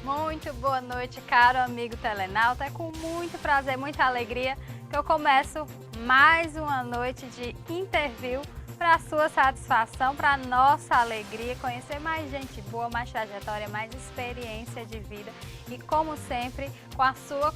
Muito boa noite, caro amigo telenauta. É com muito prazer, muita alegria que eu começo mais uma noite de interview para a sua satisfação, para a nossa alegria, conhecer mais gente boa, mais trajetória, mais experiência de vida e, como sempre, com a sua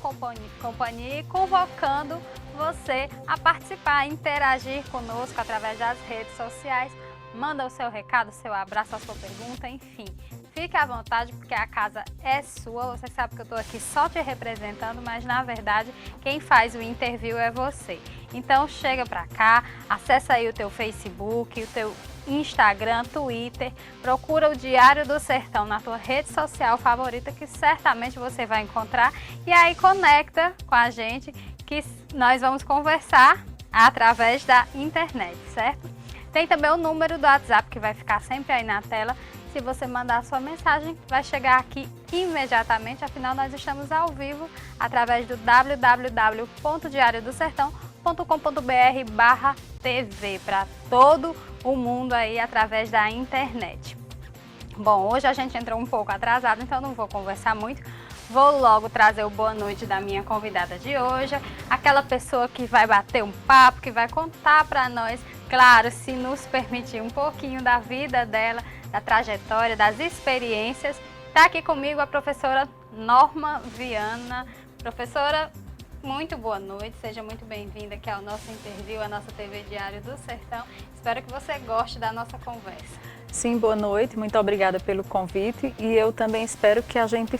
companhia e convocando você a participar, a interagir conosco através das redes sociais. Manda o seu recado, o seu abraço, a sua pergunta, enfim. Fique à vontade, porque a casa é sua. Você sabe que eu estou aqui só te representando, mas na verdade quem faz o interview é você. Então chega pra cá, acessa aí o teu Facebook, o teu Instagram, Twitter, procura o Diário do Sertão na tua rede social favorita, que certamente você vai encontrar. E aí conecta com a gente, que nós vamos conversar através da internet, certo? Tem também o número do WhatsApp que vai ficar sempre aí na tela. Se você mandar a sua mensagem, vai chegar aqui imediatamente, afinal nós estamos ao vivo através do www.diariodosertão.com.br/TV para todo o mundo aí através da internet. Bom, hoje a gente entrou um pouco atrasado, então não vou conversar muito. Vou logo trazer o boa noite da minha convidada de hoje, aquela pessoa que vai bater um papo, que vai contar para nós, claro, se nos permitir, um pouquinho da vida dela, da trajetória, das experiências. Está aqui comigo a professora Norma Viana. Professora, muito boa noite, seja muito bem-vinda aqui ao nosso interview, a nossa TV Diário do Sertão. Espero que você goste da nossa conversa. Sim, boa noite, muito obrigada pelo convite e eu também espero que a gente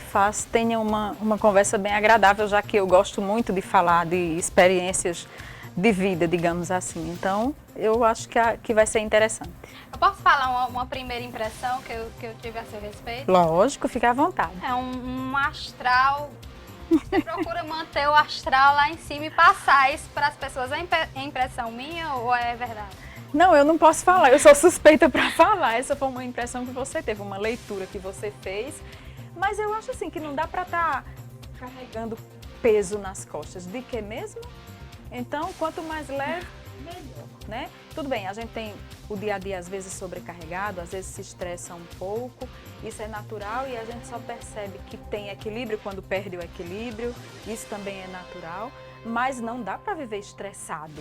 tenha uma conversa bem agradável, já que eu gosto muito de falar de experiências de vida, digamos assim. Então, eu acho que vai ser interessante. Eu posso falar uma primeira impressão que eu tive a seu respeito? Lógico, fique à vontade. É um astral. Você procura manter o astral lá em cima e passar isso para as pessoas. É impressão minha ou é verdade? Não, eu não posso falar, eu sou suspeita para falar. Essa foi uma impressão que você teve, uma leitura que você fez. Mas eu acho assim que não dá para estar carregando peso nas costas. De que mesmo? Então, quanto mais leve, melhor, né? Tudo bem, a gente tem o dia a dia às vezes sobrecarregado, às vezes se estressa um pouco, isso é natural e a gente só percebe que tem equilíbrio quando perde o equilíbrio, isso também é natural, mas não dá para viver estressado,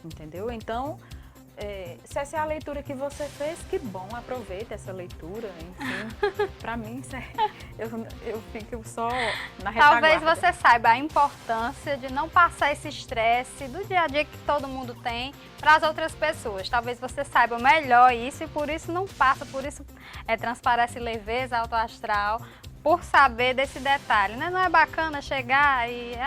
entendeu? Então, se essa é a leitura que você fez, que bom, aproveita essa leitura, enfim, para mim, eu fico só na retaguarda. Talvez você saiba a importância de não passar esse estresse do dia a dia que todo mundo tem para as outras pessoas. Talvez você saiba melhor isso e por isso não passa, por isso transparece leveza, alto astral, por saber desse detalhe, né? Não é bacana chegar e,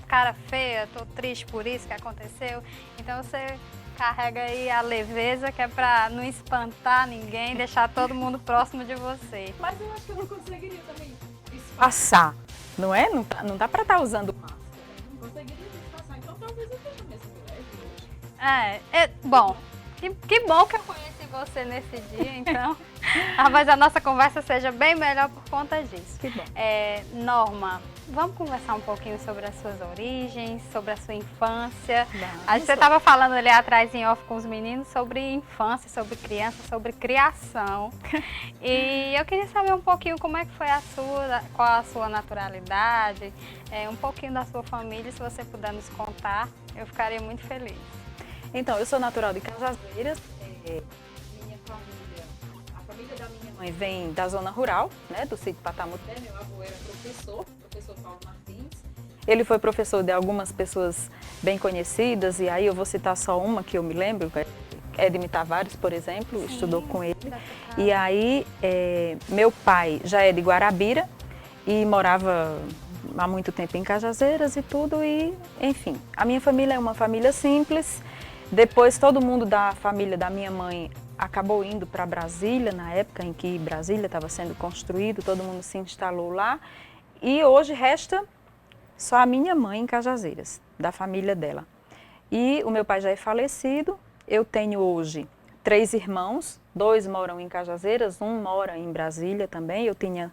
cara feia, tô triste por isso que aconteceu, então você carrega aí a leveza, que é para não espantar ninguém, deixar todo mundo próximo de você. Mas eu acho que eu não conseguiria também disfarçar, não é? Não dá para estar usando máscara. Não conseguiria disfarçar, então talvez eu esteja mesmo leve hoje. Bom, que bom que eu conheci você nesse dia, então talvez a nossa conversa seja bem melhor por conta disso. Que bom. Norma, vamos conversar um pouquinho sobre as suas origens, sobre a sua infância. Você Vamos estava falando ali atrás em off com os meninos sobre infância, sobre criança, sobre criação. E eu queria saber um pouquinho como é que foi qual a sua naturalidade, um pouquinho da sua família, se você puder nos contar, eu ficaria muito feliz. Então, eu sou natural de Cajazeiras. A família da minha mãe vem da zona rural, né, do sítio Patamuté. Meu avô era professor Paulo Martins. Ele foi professor de algumas pessoas bem conhecidas, e aí eu vou citar só uma que eu me lembro, Edme Tavares, por exemplo, estudou com ele. E aí, meu pai já é de Guarabira e morava há muito tempo em Cajazeiras e tudo, e enfim. A minha família é uma família simples. Depois todo mundo da família da minha mãe acabou indo para Brasília, na época em que Brasília estava sendo construído, todo mundo se instalou lá. E hoje resta só a minha mãe em Cajazeiras, da família dela. E o meu pai já é falecido. Eu tenho hoje 3 irmãos, 2 moram em Cajazeiras, um mora em Brasília também. Eu tinha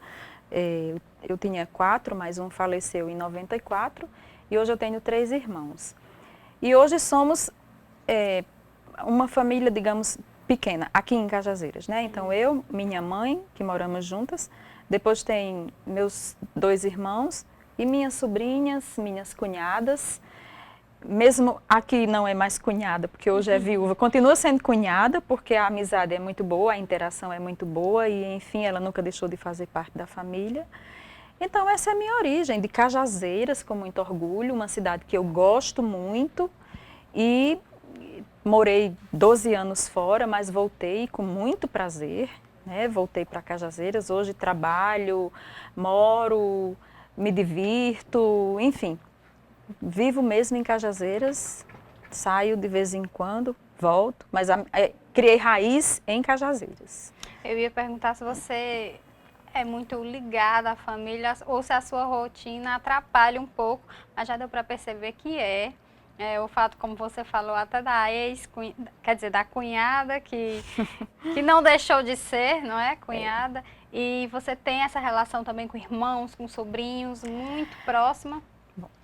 4, mas um faleceu em 94. E hoje eu tenho 3 irmãos. E hoje somos uma família, digamos, pequena, aqui em Cajazeiras, né? Então eu, minha mãe, que moramos juntas, depois tem meus 2 irmãos e minhas sobrinhas, minhas cunhadas. Mesmo aqui não é mais cunhada, porque hoje é viúva, continua sendo cunhada, porque a amizade é muito boa, a interação é muito boa e, enfim, ela nunca deixou de fazer parte da família. Então, essa é a minha origem, de Cajazeiras, com muito orgulho, uma cidade que eu gosto muito e morei 12 anos fora, mas voltei com muito prazer, né? Voltei para Cajazeiras, hoje trabalho, moro, me divirto, enfim. Vivo mesmo em Cajazeiras, saio de vez em quando, volto, mas criei raiz em Cajazeiras. Eu ia perguntar se você é muito ligada à família ou se a sua rotina atrapalha um pouco, mas já deu para perceber que o fato, como você falou, até da quer dizer, da cunhada, que não deixou de ser, não é, cunhada, e você tem essa relação também com irmãos, com sobrinhos, muito próxima.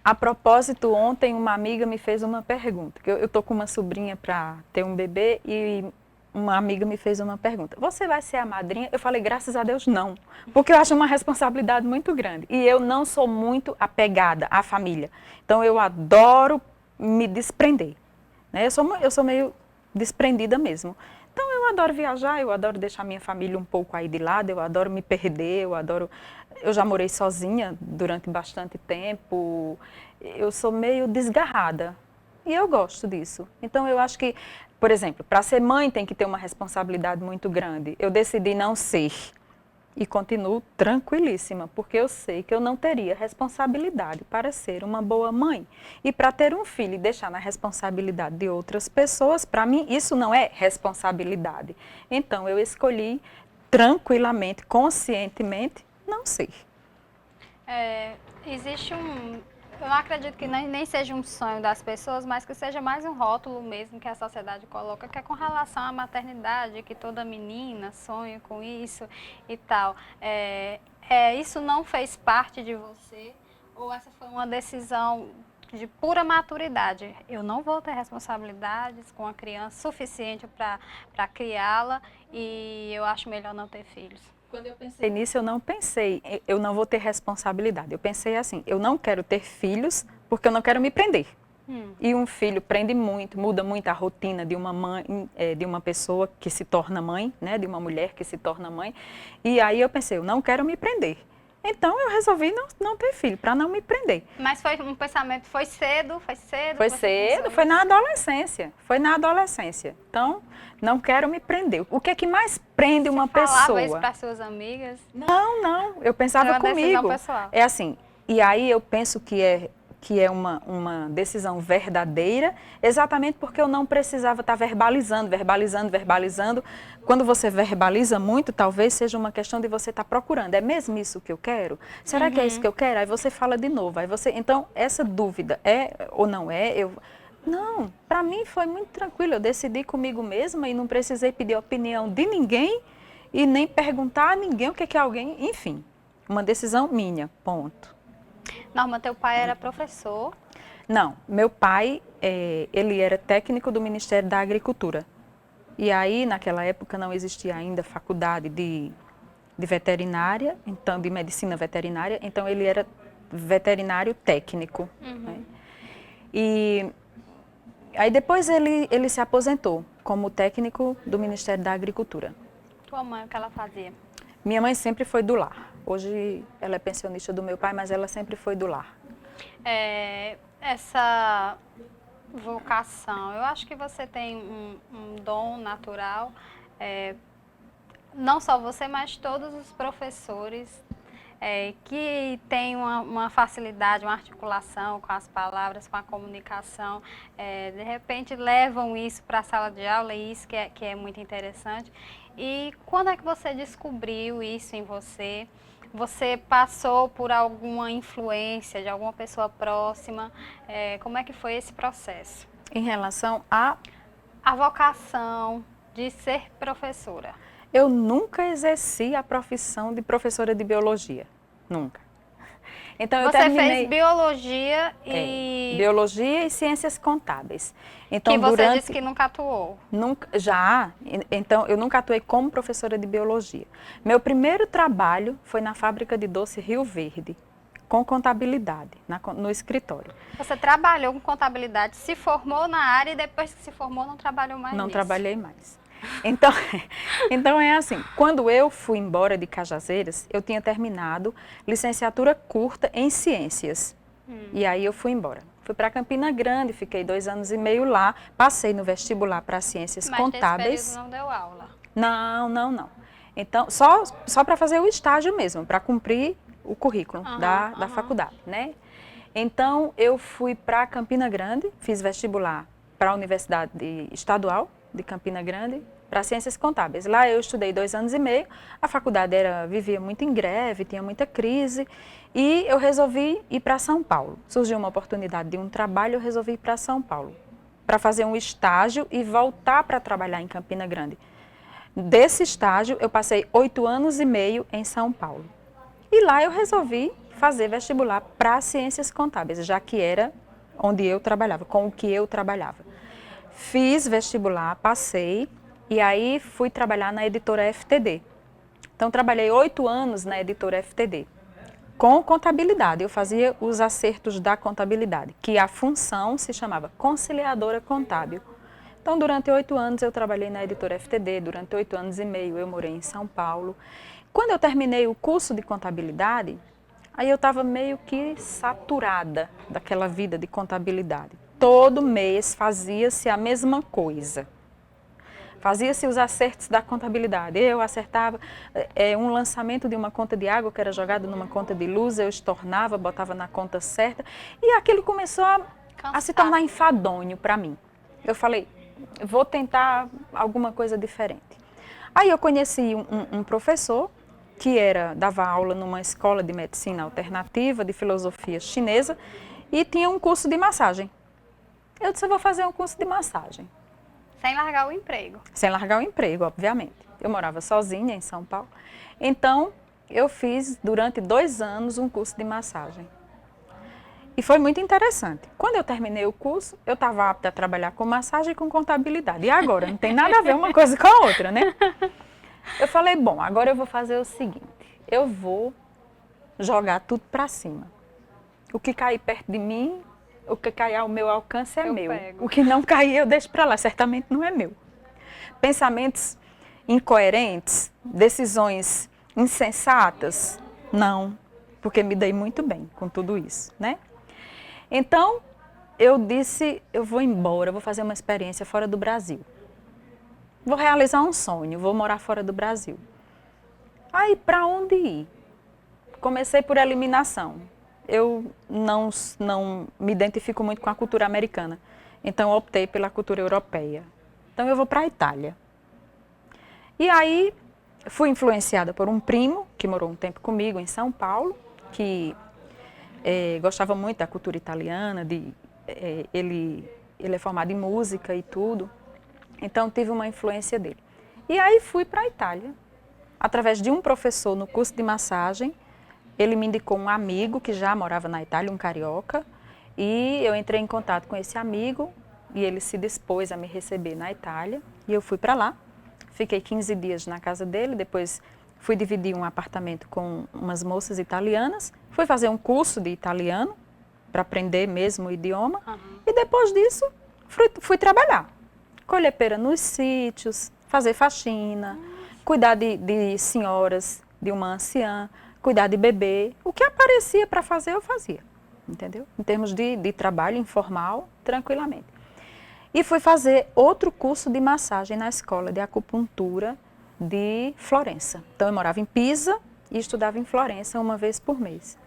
A propósito, ontem uma amiga me fez uma pergunta, que eu tô com uma sobrinha para ter um bebê e uma amiga me fez uma pergunta: você vai ser a madrinha? Eu falei, graças a Deus, não, porque eu acho uma responsabilidade muito grande e eu não sou muito apegada à família, então eu adoro me desprender, né? Eu sou meio desprendida mesmo. Então eu adoro viajar, eu adoro deixar minha família um pouco aí de lado, eu adoro me perder, eu já morei sozinha durante bastante tempo, eu sou meio desgarrada e eu gosto disso. Então eu acho que, por exemplo, para ser mãe tem que ter uma responsabilidade muito grande. Eu decidi não ser e continuo tranquilíssima, porque eu sei que eu não teria responsabilidade para ser uma boa mãe. E para ter um filho e deixar na responsabilidade de outras pessoas, para mim isso não é responsabilidade. Então eu escolhi tranquilamente, conscientemente, não ser. Existe eu não acredito que nem seja um sonho das pessoas, mas que seja mais um rótulo mesmo que a sociedade coloca, que é com relação à maternidade, que toda menina sonha com isso e tal. Isso não fez parte de você ou essa foi uma decisão de pura maturidade? Eu não vou ter responsabilidades com a criança suficiente para criá-la e eu acho melhor não ter filhos. Quando eu pensei nisso, eu não pensei, eu não vou ter responsabilidade. Eu pensei assim, eu não quero ter filhos porque eu não quero me prender. E um filho prende muito, muda muito a rotina de uma mãe, de uma pessoa que se torna mãe, né, de uma mulher que se torna mãe. E aí eu pensei, eu não quero me prender. Então eu resolvi não ter filho, para não me prender. Mas foi um pensamento, foi cedo? Foi cedo, foi na adolescência. Foi na adolescência. Então, não quero me prender. O que é que mais prende uma pessoa? Você falava isso para suas amigas? Não. Eu pensava comigo. É assim, e aí eu penso que é uma decisão verdadeira, exatamente porque eu não precisava estar verbalizando. Quando você verbaliza muito, talvez seja uma questão de você estar procurando. É mesmo isso que eu quero? Será que é isso que eu quero? Aí você fala de novo. Então, essa dúvida é ou não é? Não, para mim foi muito tranquilo. Eu decidi comigo mesma e não precisei pedir opinião de ninguém e nem perguntar a ninguém o que é alguém. Enfim, uma decisão minha, ponto. Norma, teu pai era professor? Não, meu pai, ele era técnico do Ministério da Agricultura. E aí, naquela época, não existia ainda faculdade de veterinária, então de medicina veterinária, então ele era veterinário técnico. Né? E aí depois ele se aposentou como técnico do Ministério da Agricultura. Tua mãe, o que ela fazia? Minha mãe sempre foi do lar. Hoje ela é pensionista do meu pai, mas ela sempre foi do lar. Essa vocação, eu acho que você tem um dom natural, não só você, mas todos os professores que têm uma facilidade, uma articulação com as palavras, com a comunicação, de repente levam isso para a sala de aula e isso que é muito interessante. E quando é que você descobriu isso em você? Você passou por alguma influência de alguma pessoa próxima? Como é que foi esse processo? Em relação a... A vocação de ser professora. Eu nunca exerci a profissão de professora de biologia. Nunca. Então, eu Você terminei... fez biologia e... Biologia e ciências contábeis. Então, que você disse que nunca atuou. Então, eu nunca atuei como professora de biologia. Meu primeiro trabalho foi na fábrica de doce Rio Verde, com contabilidade, no escritório. Você trabalhou com contabilidade, se formou na área e depois que se formou não trabalhou mais Não nisso. trabalhei mais. Então é assim, quando eu fui embora de Cajazeiras, eu tinha terminado licenciatura curta em ciências. E aí eu fui embora. Fui para Campina Grande, fiquei 2 anos e meio lá, passei no vestibular para ciências contábeis. Mas nesse período não deu aula? Não. Então, só para fazer o estágio mesmo, para cumprir o currículo da faculdade, né? Então, eu fui para Campina Grande, fiz vestibular para a Universidade Estadual de Campina Grande, para Ciências Contábeis. Lá eu estudei 2 anos e meio, a faculdade vivia muito em greve, tinha muita crise, e eu resolvi ir para São Paulo. Surgiu uma oportunidade de um trabalho, eu resolvi ir para São Paulo, para fazer um estágio e voltar para trabalhar em Campina Grande. Desse estágio, eu passei 8 anos e meio em São Paulo. E lá eu resolvi fazer vestibular para Ciências Contábeis, já que era onde eu trabalhava, com o que eu trabalhava. Fiz vestibular, passei, e aí fui trabalhar na editora FTD. Então, trabalhei 8 anos na editora FTD, com contabilidade. Eu fazia os acertos da contabilidade, que a função se chamava conciliadora contábil. Então, durante 8 anos eu trabalhei na editora FTD, durante 8 anos e meio eu morei em São Paulo. Quando eu terminei o curso de contabilidade, aí eu estava meio que saturada daquela vida de contabilidade. Todo mês fazia-se a mesma coisa. Fazia-se os acertos da contabilidade. Eu acertava um lançamento de uma conta de água que era jogado numa conta de luz, eu estornava, botava na conta certa, e aquilo começou a se tornar enfadonho para mim. Eu falei, vou tentar alguma coisa diferente. Aí eu conheci um professor que dava aula numa escola de medicina alternativa, de filosofia chinesa, e tinha um curso de massagem. Eu disse, eu vou fazer um curso de massagem. Sem largar o emprego? Sem largar o emprego, obviamente. Eu morava sozinha em São Paulo. Então, eu fiz durante 2 anos um curso de massagem. E foi muito interessante. Quando eu terminei o curso, eu estava apta a trabalhar com massagem e com contabilidade. E agora? Não tem nada a ver uma coisa com a outra, né? Eu falei, bom, agora eu vou fazer o seguinte. Eu vou jogar tudo para cima. O que cair perto de mim, o que cair ao meu alcance é meu. Pego. O que não cair, eu deixo para lá. Certamente não é meu. Pensamentos incoerentes, decisões insensatas, não. Porque me dei muito bem com tudo isso, né? Então, eu disse, eu vou embora, vou fazer uma experiência fora do Brasil. Vou realizar um sonho, vou morar fora do Brasil. Aí, para onde ir? Comecei por eliminação. Eu não me identifico muito com a cultura americana, então optei pela cultura europeia. Então, eu vou para a Itália. E aí, fui influenciada por um primo, que morou um tempo comigo em São Paulo, que gostava muito da cultura italiana, ele é formado em música e tudo, então tive uma influência dele. E aí fui para a Itália, através de um professor no curso de massagem, ele me indicou um amigo que já morava na Itália, um carioca, e eu entrei em contato com esse amigo e ele se dispôs a me receber na Itália, e eu fui para lá, fiquei 15 dias na casa dele, depois fui dividir um apartamento com umas moças italianas, fui fazer um curso de italiano para aprender mesmo o idioma e depois disso fui trabalhar. Colher pera nos sítios, fazer faxina, cuidar de senhoras, de uma anciã, cuidar de bebê. O que aparecia para fazer, eu fazia, entendeu? Em termos de trabalho informal, tranquilamente. E fui fazer outro curso de massagem na escola de acupuntura de Florença. Então, eu morava em Pisa e estudava em Florença uma vez por mês.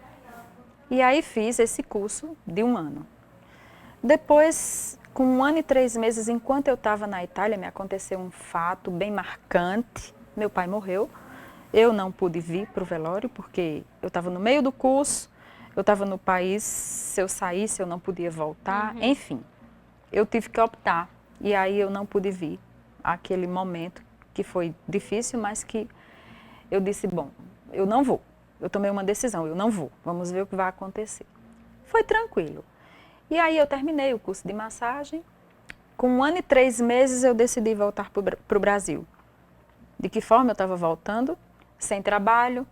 E aí fiz esse curso de 1 ano. Depois, com 1 ano e 3 meses, enquanto eu estava na Itália, me aconteceu um fato bem marcante. Meu pai morreu. Eu não pude vir para o velório, porque eu estava no meio do curso, eu estava no país, se eu saísse eu não podia voltar, enfim. eu tive que optar. E aí eu não pude vir. Aquele momento que foi difícil, mas que eu disse, bom, eu não vou. Eu tomei uma decisão, eu não vou. Vamos ver o que vai acontecer. Foi tranquilo. E aí eu terminei o curso de massagem. Com 1 ano e 3 meses eu decidi voltar para o Brasil. De que forma eu estava voltando? Sem trabalho,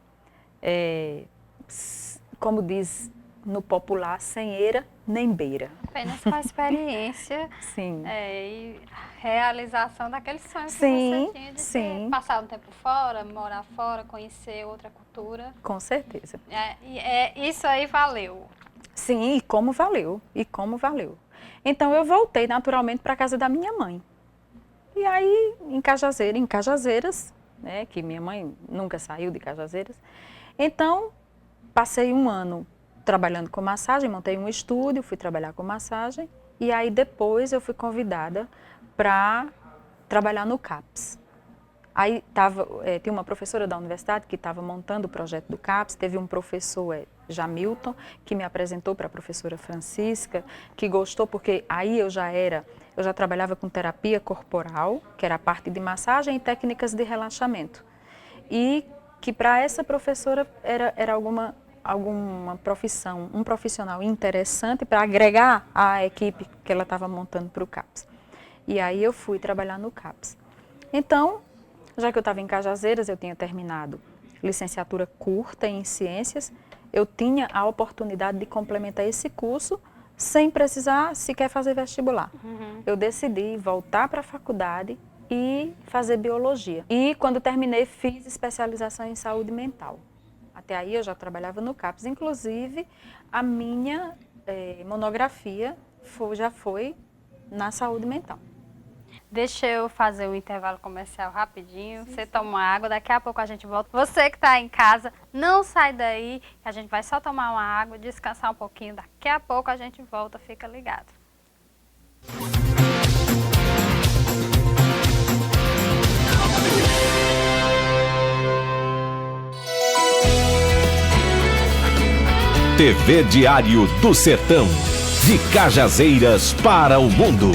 como diz no popular, sem eira nem beira. Apenas com a experiência. Sim. E realização daquele sonho sim, que você tinha de passar um tempo fora, morar fora, conhecer outra cultura. Com certeza. Isso aí valeu. Sim, e como valeu. Então eu voltei naturalmente para a casa da minha mãe. E aí, em Cajazeiras, né, que minha mãe nunca saiu de Cajazeiras. Então, passei 1 ano trabalhando com massagem, montei um estúdio, fui trabalhar com massagem. E aí depois eu fui convidada para trabalhar no CAPS. Aí tinha uma professora da universidade que estava montando o projeto do CAPS, teve um professor, Jamilton, que me apresentou para a professora Francisca, que gostou porque aí eu já trabalhava com terapia corporal, que era a parte de massagem e técnicas de relaxamento. E que para essa professora era alguma profissão, um profissional interessante para agregar à equipe que ela estava montando para o CAPS. E aí eu fui trabalhar no CAPS. Então, já que eu estava em Cajazeiras, eu tinha terminado licenciatura curta em ciências, eu tinha a oportunidade de complementar esse curso sem precisar sequer fazer vestibular. Uhum. Eu decidi voltar para a faculdade e fazer biologia. E quando terminei, fiz especialização em saúde mental. Até aí eu já trabalhava no CAPS, inclusive a minha monografia já foi na saúde mental. Deixa eu fazer um intervalo comercial rapidinho, você toma uma água, daqui a pouco a gente volta. Você que está em casa, não sai daí, a gente vai só tomar uma água, descansar um pouquinho, daqui a pouco a gente volta, fica ligado. TV Diário do Sertão, de Cajazeiras para o mundo.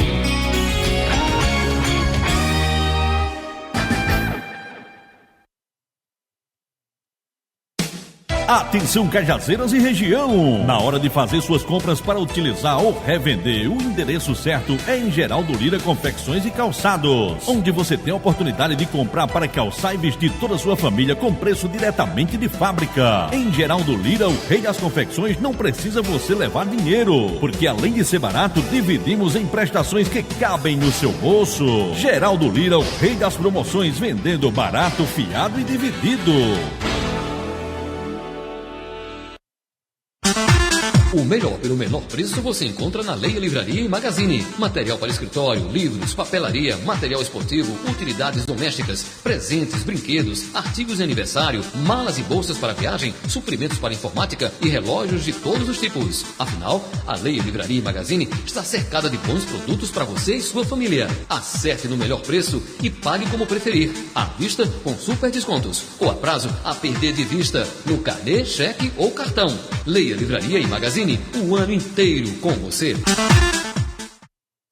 Atenção Cajazeiras e região! Na hora de fazer suas compras para utilizar ou revender, o endereço certo é em Geraldo Lira Confecções e Calçados, onde você tem a oportunidade de comprar para calçar e vestir toda a sua família com preço diretamente de fábrica. Em Geraldo Lira, o rei das confecções, não precisa você levar dinheiro, porque além de ser barato, dividimos em prestações que cabem no seu bolso. Geraldo Lira, o rei das promoções, vendendo barato, fiado e dividido. O melhor pelo menor preço você encontra na Leia Livraria e Magazine. Material para escritório, livros, papelaria, material esportivo, utilidades domésticas, presentes, brinquedos, artigos de aniversário, malas e bolsas para viagem, suprimentos para informática e relógios de todos os tipos. Afinal, a Leia Livraria e Magazine está cercada de bons produtos para você e sua família. Acerte no melhor preço e pague como preferir. À vista com super descontos. Ou a prazo a perder de vista no carnê, cheque ou cartão. Leia Livraria e Magazine. O ano inteiro com você.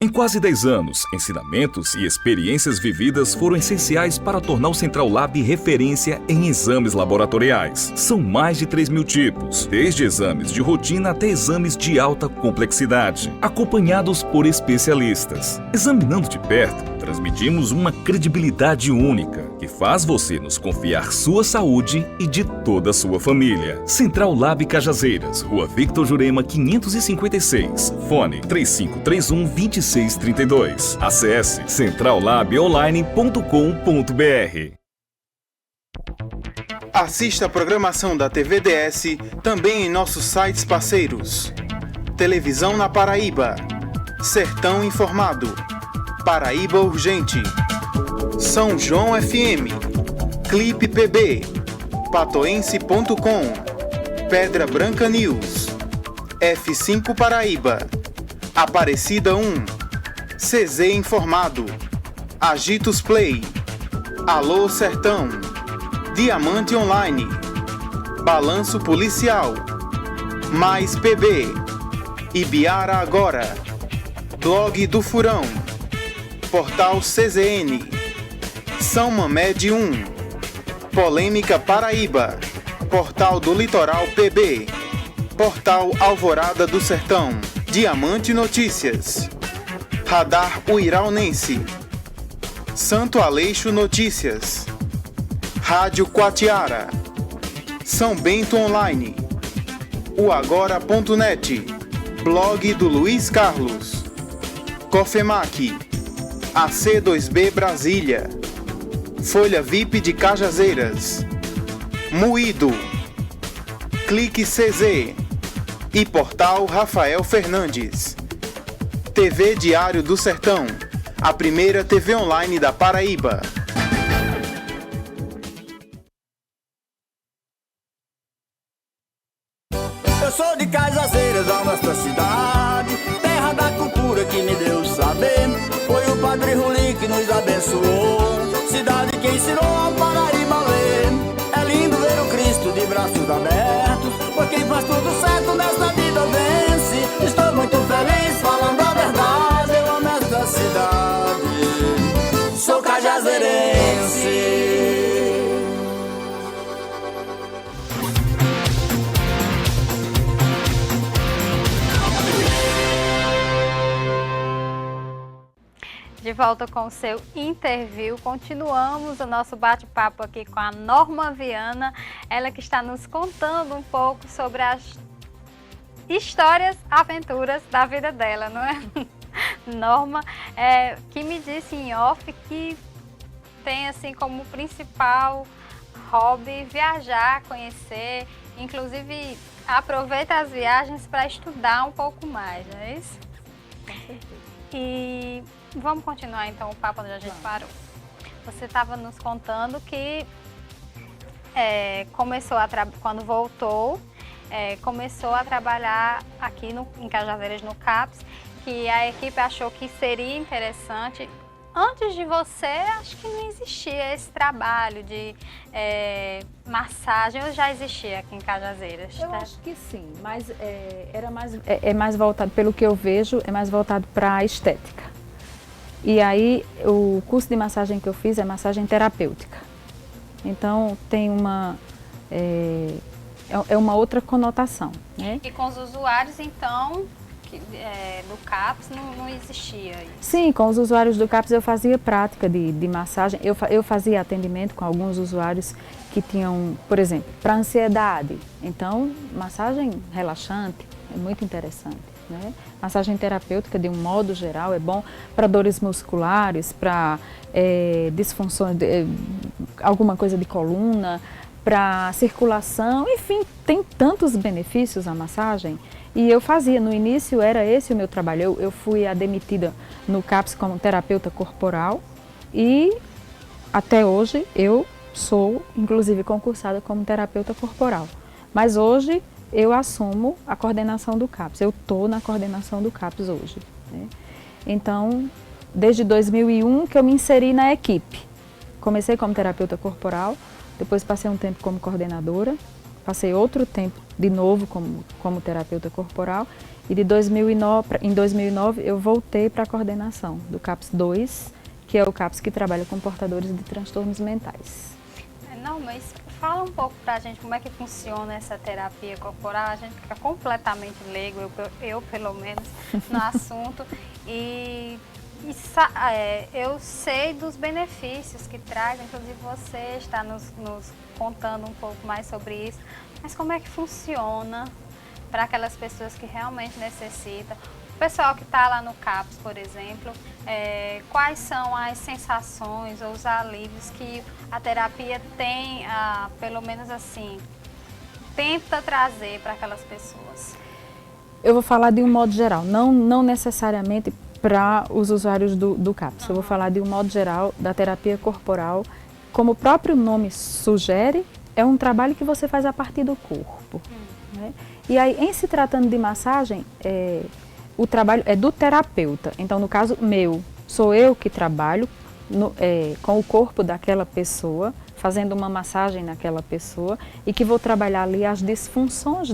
Em quase 10 anos, ensinamentos e experiências vividas foram essenciais para tornar o Central Lab referência em exames laboratoriais. São mais de 3.000 tipos, desde exames de rotina até exames de alta complexidade, acompanhados por especialistas. Examinando de perto, transmitimos uma credibilidade única, que faz você nos confiar sua saúde e de toda a sua família. Central Lab Cajazeiras, Rua Victor Jurema 556, fone 3531-2632. Acesse centrallabonline.com.br. Assista a programação da TVDS também em nossos sites parceiros. Televisão na Paraíba, Sertão Informado, Paraíba Urgente, São João FM, Clipe PB, Patoense.com, Pedra Branca News, F5 Paraíba, Aparecida 1, CZ Informado, Agitos Play, Alô Sertão, Diamante Online, Balanço Policial, Mais PB, Ibiara Agora, Blog do Furão, Portal CZN, São Mamed 1, Polêmica Paraíba, Portal do Litoral PB, Portal Alvorada do Sertão, Diamante Notícias, Radar Uiraunense, Santo Aleixo Notícias, Rádio Quatiara, São Bento Online, Uagora.net, Blog do Luiz Carlos, Cofemac, AC2B Brasília, Folha VIP de Cajazeiras, Moído, Clique CZ e Portal Rafael Fernandes. TV Diário do Sertão, a primeira TV online da Paraíba. Eu sou de Cajazeiras, a nossa cidade, terra da cultura que me deu saber. Foi o Padre Ruli que nos abençoou, cidade que ensinou ao Paraíba a ler. É lindo ver o Cristo de braços abertos, pois quem faz tudo certo nesta vida vence. Estou muito feliz falando a verdade, eu amo esta cidade, sou cajazeirense. De volta com o seu Interview, continuamos o nosso bate-papo aqui com a Norma Viana, ela que está nos contando um pouco sobre as histórias, aventuras da vida dela, não é? Norma, que me disse em off que tem assim como principal hobby viajar, conhecer, inclusive aproveita as viagens para estudar um pouco mais, não é isso? E vamos continuar então o papo onde a gente parou. Você estava nos contando que quando voltou, começou a trabalhar aqui em Cajazeiras, no CAPS, que a equipe achou que seria interessante. Antes de você, acho que não existia esse trabalho de massagem, ou já existia aqui em Cajazeiras? Eu acho que sim, mas é mais voltado, pelo que eu vejo, é mais voltado para a estética. E aí, o curso de massagem que eu fiz é massagem terapêutica. Então, tem uma outra conotação, né? E com os usuários, então, do CAPS não existia isso? Sim, com os usuários do CAPS eu fazia prática de massagem. Eu fazia atendimento com alguns usuários que tinham, por exemplo, para ansiedade. Então, massagem relaxante é muito interessante, né? Massagem terapêutica, de um modo geral, é bom para dores musculares, para disfunções, alguma coisa de coluna, para circulação, enfim, tem tantos benefícios a massagem. E eu fazia, no início era esse o meu trabalho, eu fui admitida no CAPS como terapeuta corporal e até hoje eu sou, inclusive, concursada como terapeuta corporal. Mas hoje eu assumo a coordenação do CAPS, eu estou na coordenação do CAPS hoje, né? Então, desde 2001 que eu me inseri na equipe. Comecei como terapeuta corporal, depois passei um tempo como coordenadora, passei outro tempo de novo como terapeuta corporal e em 2009 eu voltei para a coordenação do CAPS 2, que é o CAPS que trabalha com portadores de transtornos mentais. Não, mas fala um pouco pra gente como é que funciona essa terapia corporal. A gente fica completamente leigo, eu pelo menos, no assunto. Eu sei dos benefícios que traz, inclusive você está nos contando um pouco mais sobre isso. Mas como é que funciona para aquelas pessoas que realmente necessitam? O pessoal que está lá no CAPS, por exemplo, quais são as sensações ou os alívios que a terapia tem, pelo menos assim, tenta trazer para aquelas pessoas? Eu vou falar de um modo geral, não necessariamente para os usuários do CAPS. Eu vou falar de um modo geral da terapia corporal. Como o próprio nome sugere, é um trabalho que você faz a partir do corpo, né? E aí, em se tratando de massagem, o trabalho é do terapeuta. Então, no caso meu, sou eu que trabalho com o corpo daquela pessoa, fazendo uma massagem naquela pessoa e que vou trabalhar ali as disfunções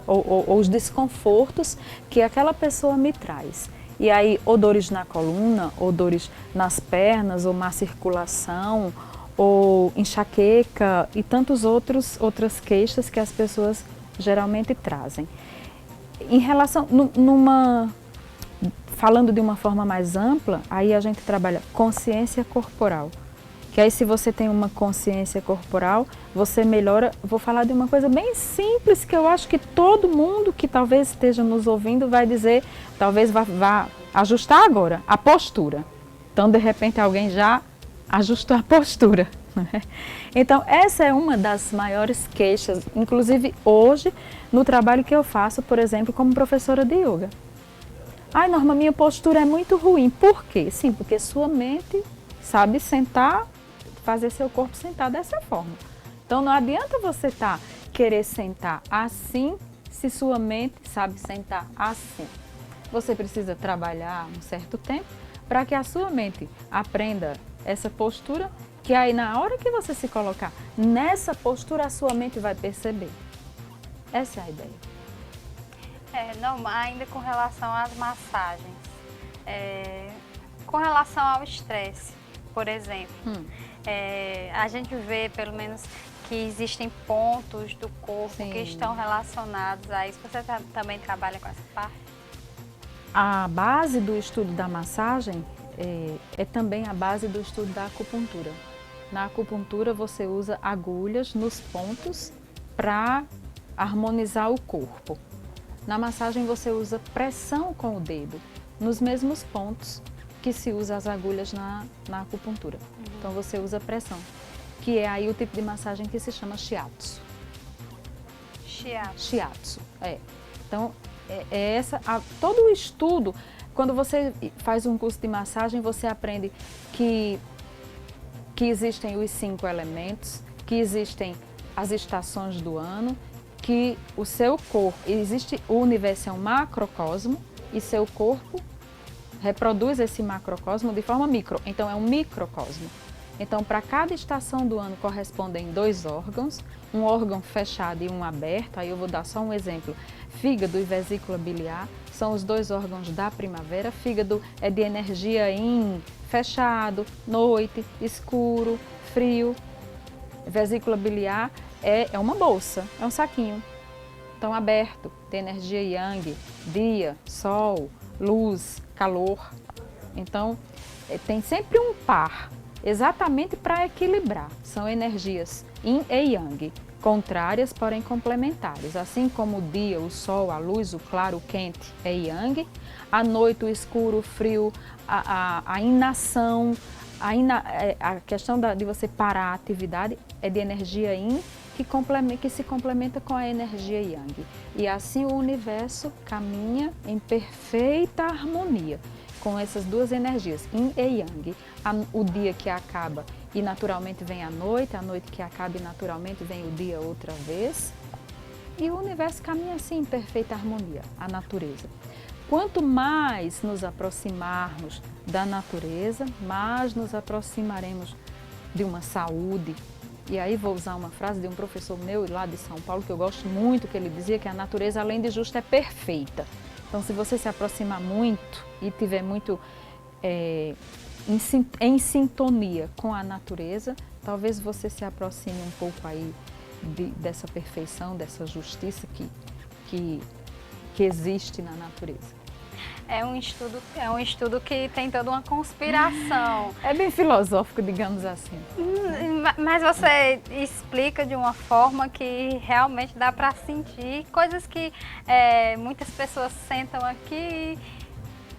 ou os desconfortos que aquela pessoa me traz. E aí, ou dores na coluna, ou dores nas pernas, ou má circulação, ou enxaqueca e tantos outras queixas que as pessoas geralmente trazem. Em relação, falando de uma forma mais ampla, aí a gente trabalha consciência corporal. Que aí se você tem uma consciência corporal, você melhora. Vou falar de uma coisa bem simples que eu acho que todo mundo que talvez esteja nos ouvindo vai dizer, talvez vá ajustar agora, a postura. Então, de repente, alguém já ajustou a postura. Né? Então, essa é uma das maiores queixas, inclusive hoje, no trabalho que eu faço, por exemplo, como professora de yoga. Ai, Norma, minha postura é muito ruim. Por quê? Sim, porque sua mente sabe sentar, fazer seu corpo sentar dessa forma. Então, não adianta você querer sentar assim, se sua mente sabe sentar assim. Você precisa trabalhar um certo tempo para que a sua mente aprenda essa postura, que aí na hora que você se colocar nessa postura, a sua mente vai perceber. Essa é a ideia. Não, ainda com relação às massagens, com relação ao estresse, por exemplo, a gente vê pelo menos que existem pontos do corpo Sim. que estão relacionados a isso. Você também trabalha com essa parte? A base do estudo da massagem é também a base do estudo da acupuntura. Na acupuntura você usa agulhas nos pontos para harmonizar o corpo. Na massagem você usa pressão com o dedo nos mesmos pontos que se usa as agulhas na acupuntura. Então você usa pressão, que é aí o tipo de massagem que se chama shiatsu. Shiatsu, Então, todo o estudo, quando você faz um curso de massagem, você aprende que existem os 5 elementos, que existem as estações do ano, que o seu corpo, o universo é um macrocosmo e seu corpo reproduz esse macrocosmo de forma micro, então é um microcosmo. Então, para cada estação do ano correspondem 2 órgãos, um órgão fechado e um aberto. Aí eu vou dar só um exemplo. Fígado e vesícula biliar são os 2 órgãos da primavera. Fígado é de energia yin, fechado, noite, escuro, frio. Vesícula biliar é uma bolsa, é um saquinho. Então, aberto, tem energia yang, dia, sol, luz, calor. Então, tem sempre um par, exatamente para equilibrar. São energias yin e yang, contrárias, porém complementares. Assim como o dia, o sol, a luz, o claro, o quente é yang, a noite, o escuro, o frio, a inação, a questão de você parar a atividade é de energia yin, que se complementa com a energia yang. E assim o universo caminha em perfeita harmonia com essas 2 energias, yin e yang. O dia que acaba e naturalmente vem a noite que acaba e naturalmente vem o dia outra vez. E o universo caminha assim em perfeita harmonia, a natureza. Quanto mais nos aproximarmos da natureza, mais nos aproximaremos de uma saúde. E aí vou usar uma frase de um professor meu lá de São Paulo, que eu gosto muito, que ele dizia que a natureza, além de justa, é perfeita. Então, se você se aproximar muito e tiver muito em sintonia com a natureza, talvez você se aproxime um pouco aí dessa perfeição, dessa justiça que existe na natureza. É um estudo que tem toda uma conspiração. É bem filosófico, digamos assim. Mas você explica de uma forma que realmente dá para sentir coisas que muitas pessoas sentam aqui.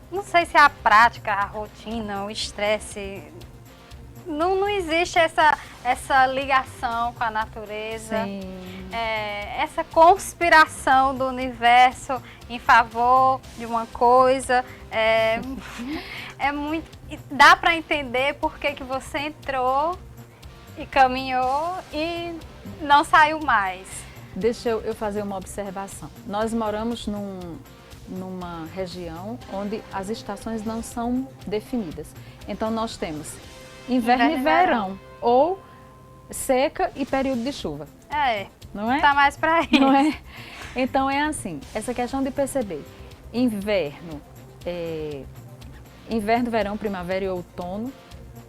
Não sei se é a prática, a rotina, o estresse. Não existe essa ligação com a natureza. Sim. Essa conspiração do universo em favor de uma coisa. É muito. Dá para entender por que você entrou e caminhou e não saiu mais. Deixa eu fazer uma observação. Nós moramos numa região onde as estações não são definidas. Então nós temos inverno e verão, ou seca e período de chuva. Não é? Tá mais para isso. Não é? Então é assim, essa questão de perceber, inverno inverno, verão, primavera e outono,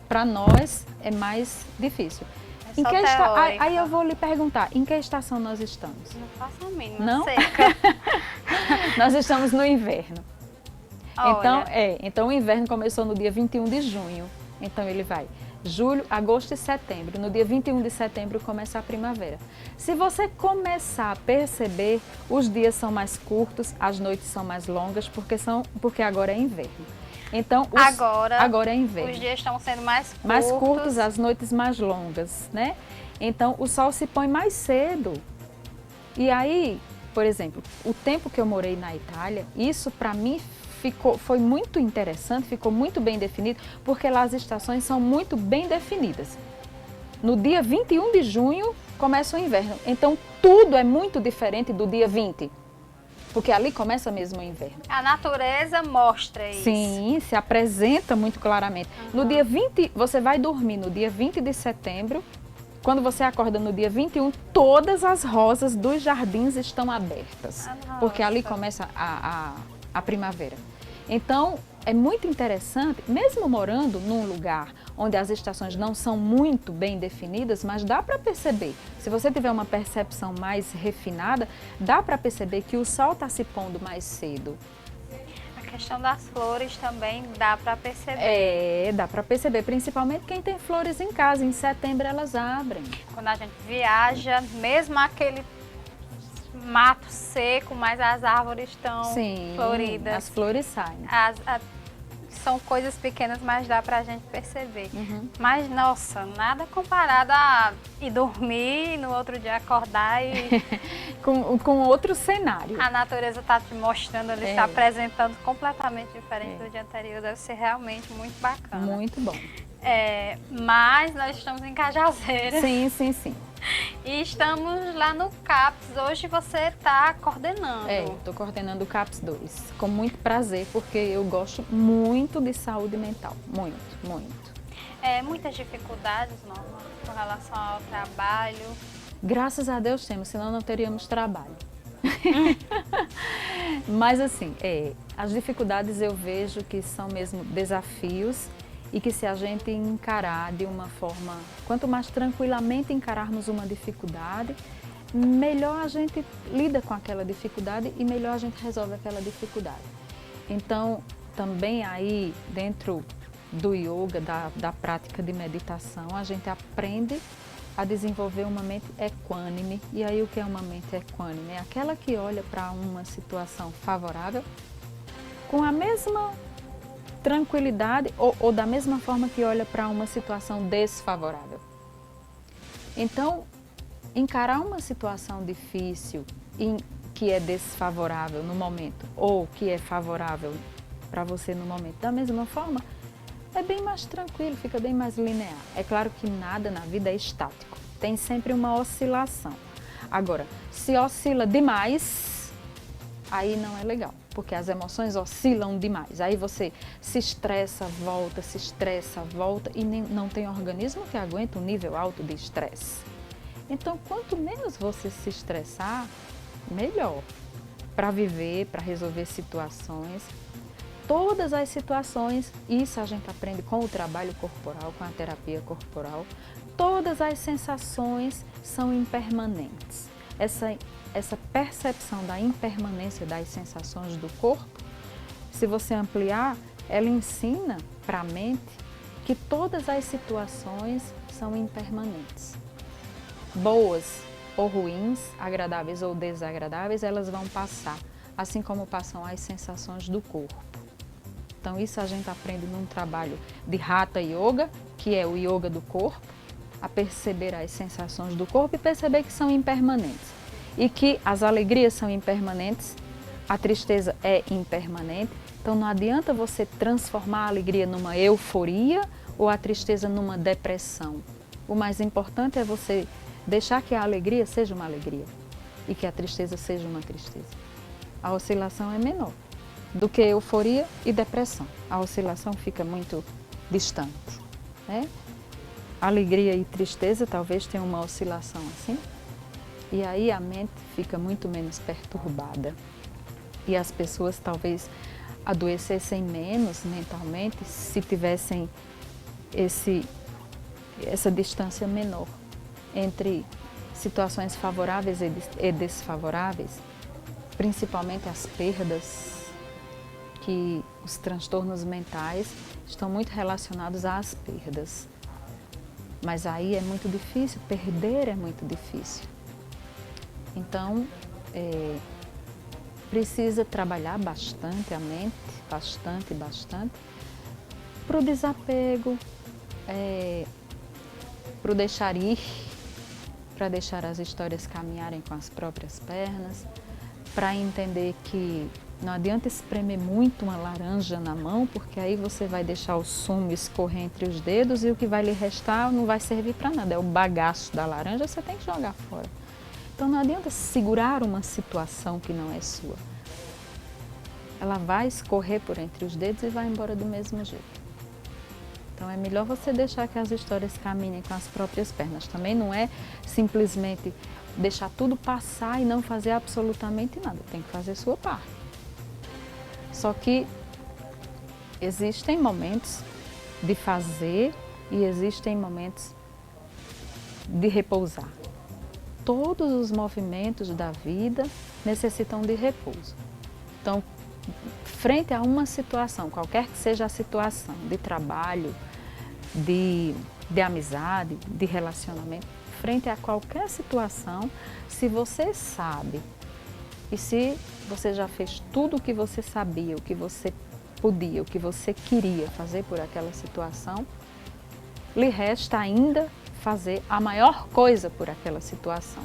para nós é mais difícil. É só teórica. Aí eu vou lhe perguntar, em que estação nós estamos? Não faço a mínima, Não? seca. Nós estamos no inverno. Olha. Então o inverno começou no dia 21 de junho. Então ele vai julho, agosto e setembro. No dia 21 de setembro começa a primavera. Se você começar a perceber, os dias são mais curtos, as noites são mais longas, porque agora é inverno. Então, agora é inverno. Os dias estão sendo mais curtos. Mais curtos, as noites mais longas, né? Então, o sol se põe mais cedo. E aí, por exemplo, o tempo que eu morei na Itália, isso para mim foi muito interessante, ficou muito bem definido, porque lá as estações são muito bem definidas. No dia 21 de junho começa o inverno, então tudo é muito diferente do dia 20, porque ali começa mesmo o inverno. A natureza mostra isso. Sim, se apresenta muito claramente. No dia 20, você vai dormir no dia 20 de setembro, quando você acorda no dia 21, todas as rosas dos jardins estão abertas, porque ali começa a primavera. Então, é muito interessante, mesmo morando num lugar onde as estações não são muito bem definidas, mas dá para perceber, se você tiver uma percepção mais refinada, dá para perceber que o sol está se pondo mais cedo. A questão das flores também dá para perceber. Dá para perceber, principalmente quem tem flores em casa, em setembro elas abrem. Quando a gente viaja, mesmo aquele mato seco, mas as árvores estão floridas. As flores saem. São coisas pequenas, mas dá pra gente perceber. Mas, nossa, nada comparado a ir dormir e no outro dia acordar e... com outro cenário. A natureza está te mostrando, ele está apresentando completamente diferente do dia anterior. Deve ser realmente muito bacana. Muito bom. Mas nós estamos em Cajazeiras. Sim. E estamos lá no CAPS. Hoje você está coordenando. Estou coordenando o CAPS 2, com muito prazer, porque eu gosto muito de saúde mental. Muito. Muitas dificuldades, Norma, com relação ao trabalho? Graças a Deus temos, senão não teríamos trabalho. Mas assim, as dificuldades eu vejo que são mesmo desafios, e que se a gente encarar de uma forma, quanto mais tranquilamente encararmos uma dificuldade, melhor a gente lida com aquela dificuldade e melhor a gente resolve aquela dificuldade. Então, também aí dentro do yoga, da prática de meditação, a gente aprende a desenvolver uma mente equânime. E aí o que é uma mente equânime? É aquela que olha para uma situação favorável com a mesma tranquilidade ou da mesma forma que olha para uma situação desfavorável. Então, encarar uma situação difícil que é desfavorável no momento ou que é favorável para você no momento da mesma forma, é bem mais tranquilo, fica bem mais linear. É claro que nada na vida é estático, tem sempre uma oscilação. Agora, se oscila demais, aí não é legal, porque as emoções oscilam demais. Aí você se estressa, volta e não tem organismo que aguenta um nível alto de estresse. Então, quanto menos você se estressar, melhor para viver, para resolver situações. Todas as situações, isso a gente aprende com o trabalho corporal, com a terapia corporal, todas as sensações são impermanentes. Essa percepção da impermanência das sensações do corpo, se você ampliar, ela ensina para a mente que todas as situações são impermanentes. Boas ou ruins, agradáveis ou desagradáveis, elas vão passar, assim como passam as sensações do corpo. Então isso a gente aprende num trabalho de Hatha Yoga, que é o yoga do corpo, a perceber as sensações do corpo e perceber que são impermanentes. E que as alegrias são impermanentes, a tristeza é impermanente. Então não adianta você transformar a alegria numa euforia ou a tristeza numa depressão. O mais importante é você deixar que a alegria seja uma alegria e que a tristeza seja uma tristeza. A oscilação é menor do que euforia e depressão. A oscilação fica muito distante, né? Alegria e tristeza talvez tenham uma oscilação assim, e aí a mente fica muito menos perturbada. E as pessoas talvez adoecessem menos mentalmente se tivessem essa distância menor entre situações favoráveis e desfavoráveis, principalmente as perdas, que os transtornos mentais estão muito relacionados às perdas. Mas aí é muito difícil, perder é muito difícil. Então, precisa trabalhar bastante a mente, bastante, para o desapego, para o deixar ir, para deixar as histórias caminharem com as próprias pernas, para entender que não adianta espremer muito uma laranja na mão, porque aí você vai deixar o sumo escorrer entre os dedos e o que vai lhe restar não vai servir para nada. É o bagaço da laranja, você tem que jogar fora. Então não adianta segurar uma situação que não é sua. Ela vai escorrer por entre os dedos e vai embora do mesmo jeito. Então é melhor você deixar que as histórias caminhem com as próprias pernas. Também não é simplesmente deixar tudo passar e não fazer absolutamente nada. Tem que fazer a sua parte. Só que existem momentos de fazer e existem momentos de repousar. Todos os movimentos da vida necessitam de repouso. Então, frente a uma situação, qualquer que seja a situação, de trabalho, de amizade, de relacionamento, frente a qualquer situação, se você sabe e se você já fez tudo o que você sabia, o que você podia, o que você queria fazer por aquela situação, lhe resta ainda fazer a maior coisa por aquela situação.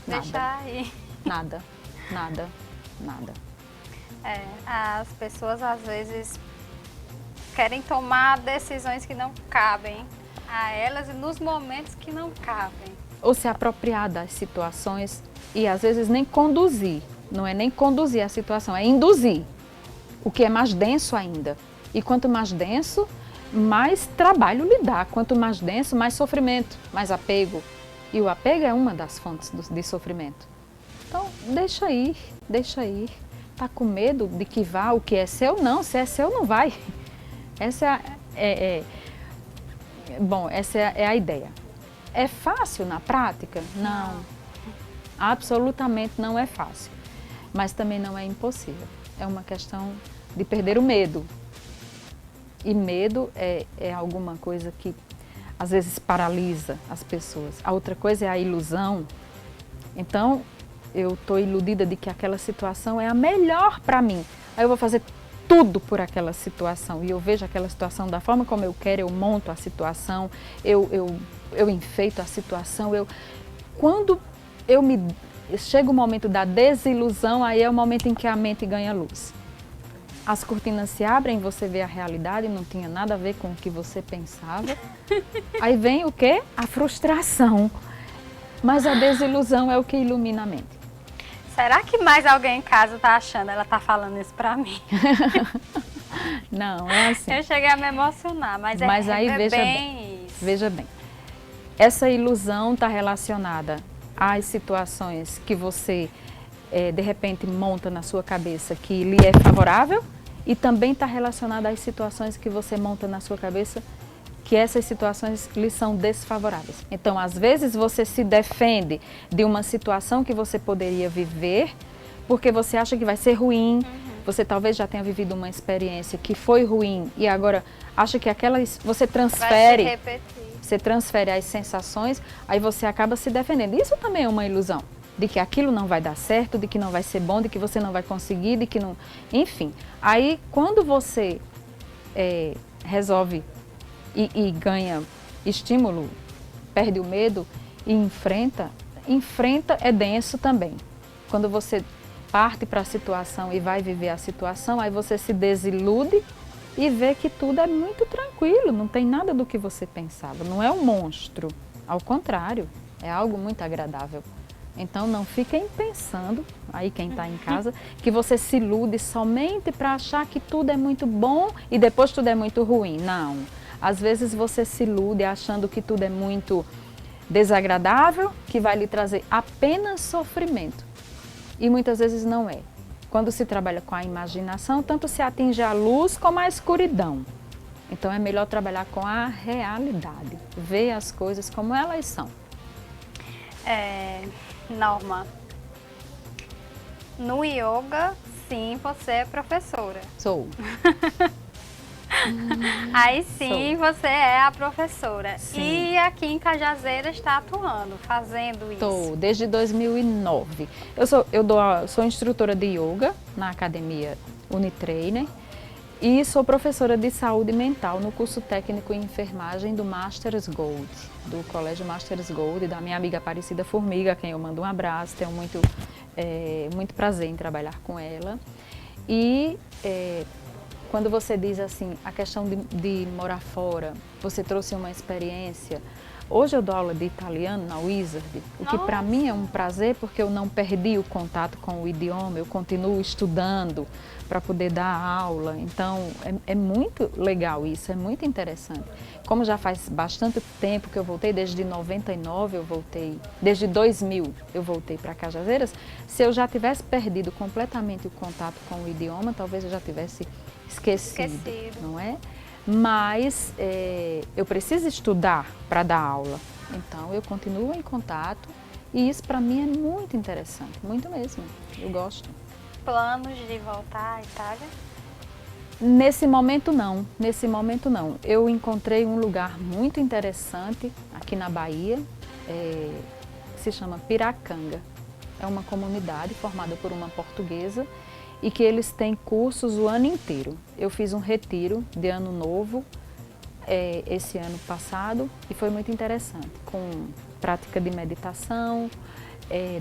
Deixar aí. Nada. As pessoas às vezes querem tomar decisões que não cabem a elas e nos momentos que não cabem. Ou se apropriar das situações e às vezes nem conduzir. Não é nem conduzir a situação, é induzir. O que é mais denso ainda. E quanto mais denso, mais trabalho lhe dá. Quanto mais denso, mais sofrimento, mais apego. E o apego é uma das fontes de sofrimento. Então, deixa ir. Está com medo de que vá o que é seu? Não, se é seu, não vai. Essa essa é a ideia. É fácil na prática? Não. Absolutamente não é fácil. Mas também não é impossível. É uma questão de perder o medo. E medo é alguma coisa que às vezes paralisa as pessoas. A outra coisa é a ilusão. Então, eu estou iludida de que aquela situação é a melhor para mim. Aí eu vou fazer tudo por aquela situação. E eu vejo aquela situação da forma como eu quero, eu monto a situação, eu enfeito a situação. Quando chega o momento da desilusão, aí é o momento em que a mente ganha luz. As cortinas se abrem, você vê a realidade, não tinha nada a ver com o que você pensava. Aí vem o quê? A frustração. Mas a desilusão é o que ilumina a mente. Será que mais alguém em casa está achando, ela está falando isso para mim? Não, é assim. Eu cheguei a me emocionar, mas aí, veja bem. Essa ilusão está relacionada às situações que você, de repente, monta na sua cabeça que lhe é favorável e também está relacionada às situações que você monta na sua cabeça que essas situações lhe são desfavoráveis. Então, às vezes, você se defende de uma situação que você poderia viver porque você acha que vai ser ruim. Você talvez já tenha vivido uma experiência que foi ruim e agora acha que você transfere. Vai se repetir. Você transfere as sensações, aí você acaba se defendendo. Isso também é uma ilusão, de que aquilo não vai dar certo, de que não vai ser bom, de que você não vai conseguir, de que não... Enfim, aí quando você resolve e ganha estímulo, perde o medo e enfrenta é denso também. Quando você parte para a situação e vai viver a situação, aí você se desilude e vê que tudo é muito tranquilo, não tem nada do que você pensava, não é um monstro, ao contrário, é algo muito agradável. Então não fiquem pensando, aí quem está em casa, que você se ilude somente para achar que tudo é muito bom e depois tudo é muito ruim. Não, às vezes você se ilude achando que tudo é muito desagradável, que vai lhe trazer apenas sofrimento. E muitas vezes não é. quando se trabalha com a imaginação, tanto se atinge a luz como a escuridão. Então é melhor trabalhar com a realidade, ver as coisas como elas são. Norma, no yoga, sim, você é professora. Sou. Aí sim, você é a professora. Sim. E aqui em Cajazeiras está atuando, fazendo isso. Estou, desde 2009. Sou instrutora de yoga na academia Unitrainer e sou professora de saúde mental no curso técnico em enfermagem do Masters Gold, do Colégio Masters Gold, da minha amiga Aparecida Formiga, a quem eu mando um abraço, tenho muito prazer em trabalhar com ela. E quando você diz assim, a questão de morar fora, você trouxe uma experiência. Hoje eu dou aula de italiano na Wizard, o que para mim é um prazer porque eu não perdi o contato com o idioma, eu continuo estudando para poder dar aula. Então é muito legal isso, é muito interessante. Como já faz bastante tempo que eu voltei, desde 99 eu voltei, desde 2000 eu voltei para Cajazeiras, se eu já tivesse perdido completamente o contato com o idioma, talvez eu já tivesse esquecido. Não é? Mas eu preciso estudar para dar aula, então eu continuo em contato e isso para mim é muito interessante, muito mesmo, eu gosto. Planos de voltar à Itália? Nesse momento não. Eu encontrei um lugar muito interessante aqui na Bahia, se chama Piracanga, é uma comunidade formada por uma portuguesa e que eles têm cursos o ano inteiro. Eu fiz um retiro de ano novo esse ano passado e foi muito interessante, com prática de meditação,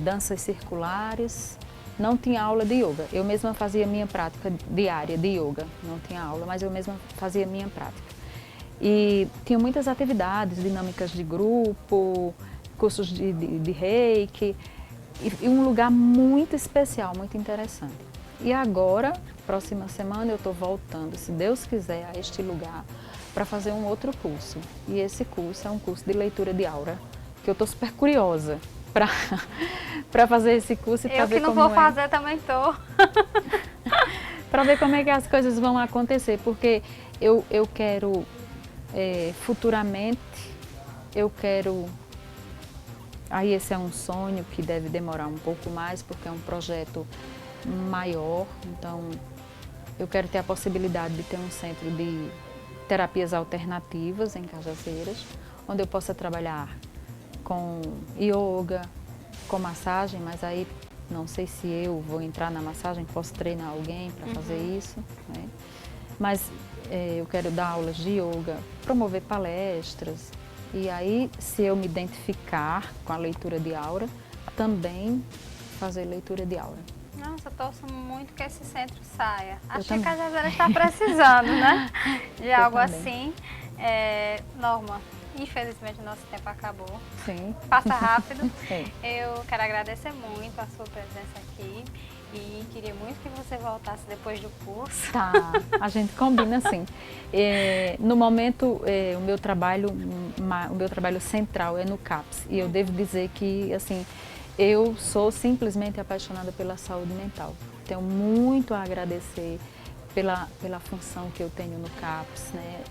danças circulares. Não tinha aula de yoga, eu mesma fazia minha prática diária de yoga, não tinha aula, mas eu mesma fazia minha prática. E tinha muitas atividades, dinâmicas de grupo, cursos de reiki, e um lugar muito especial, muito interessante. E agora, próxima semana, eu estou voltando, se Deus quiser, a este lugar para fazer um outro curso. E esse curso é um curso de leitura de aura, que eu estou super curiosa para fazer esse curso e para ver como Eu que não vou fazer também estou. Para ver como é que as coisas vão acontecer, porque eu quero, futuramente, eu quero... Aí esse é um sonho que deve demorar um pouco mais, porque é um projeto maior, então eu quero ter a possibilidade de ter um centro de terapias alternativas em Cajazeiras, onde eu possa trabalhar com yoga, com massagem, mas aí não sei se eu vou entrar na massagem, posso treinar alguém para fazer isso, né? Mas eu quero dar aulas de yoga, promover palestras e aí, se eu me identificar com a leitura de aura, também fazer leitura de aura. Nossa, eu torço muito que esse centro saia. Acho também. que a Cajazeiras está precisando, né? De algo também. assim. Norma, infelizmente o nosso tempo acabou. Sim. Passa rápido. Sim. Eu quero agradecer muito a sua presença aqui e queria muito que você voltasse depois do curso. Tá, a gente combina assim. No momento, o meu trabalho central é no CAPS e eu devo dizer que, assim, eu sou simplesmente apaixonada pela saúde mental. Tenho muito a agradecer pela função que eu tenho no CAPS, né?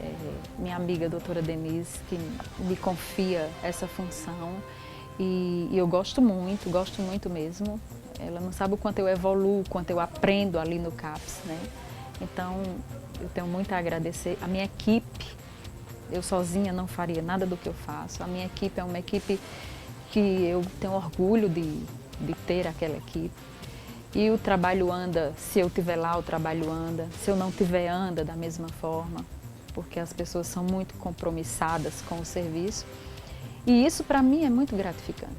Minha amiga, doutora Denise, que me confia essa função e eu gosto muito mesmo. Ela não sabe o quanto eu evoluo, o quanto eu aprendo ali no CAPS, né? Então, eu tenho muito a agradecer. A minha equipe, eu sozinha não faria nada do que eu faço. A minha equipe é uma equipe que eu tenho orgulho de ter aquela equipe. E o trabalho anda, se eu estiver lá, o trabalho anda. Se eu não estiver, anda da mesma forma, porque as pessoas são muito compromissadas com o serviço. E isso, para mim, é muito gratificante.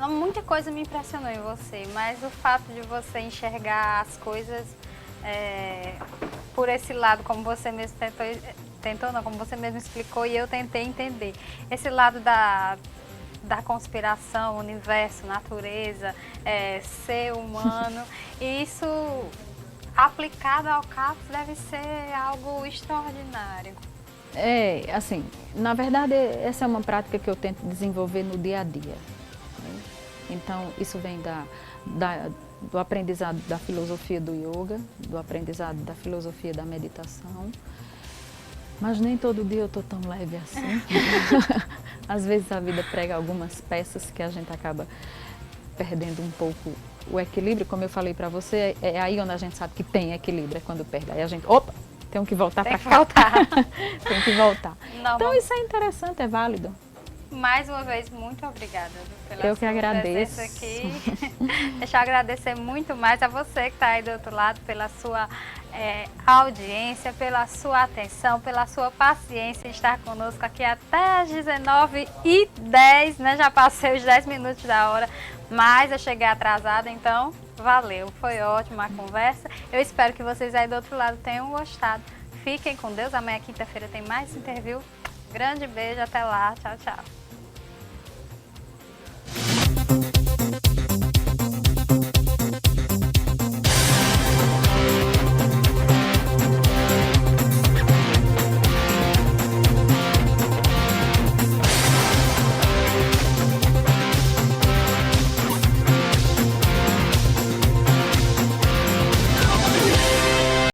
Muita coisa me impressionou em você, mas o fato de você enxergar as coisas por esse lado, como você mesmo como você mesmo explicou e eu tentei entender. Esse lado da conspiração, universo, natureza, ser humano, e isso aplicado ao CAPS deve ser algo extraordinário. Assim, na verdade, essa é uma prática que eu tento desenvolver no dia a dia. Né? Então, isso vem do aprendizado da filosofia do yoga, do aprendizado da filosofia da meditação. Mas nem todo dia eu estou tão leve assim. Às vezes a vida prega algumas peças que a gente acaba perdendo um pouco o equilíbrio. Como eu falei para você, é aí onde a gente sabe que tem equilíbrio, é quando perde. Aí a gente, opa, tenho que voltar para cá. Tem que voltar. Não, então isso é interessante, é válido. Mais uma vez, muito obrigada pela eu que sua agradeço. presença aqui. Deixa eu agradecer muito mais a você que está aí do outro lado, pela sua audiência, pela sua atenção, pela sua paciência em estar conosco aqui até às 19h10, né? Já passei os 10 minutos da hora, mas eu cheguei atrasada, então valeu. Foi ótima a conversa. Eu espero que vocês aí do outro lado tenham gostado. Fiquem com Deus. Amanhã, quinta-feira, tem mais interview. Grande beijo, até lá. Tchau, tchau.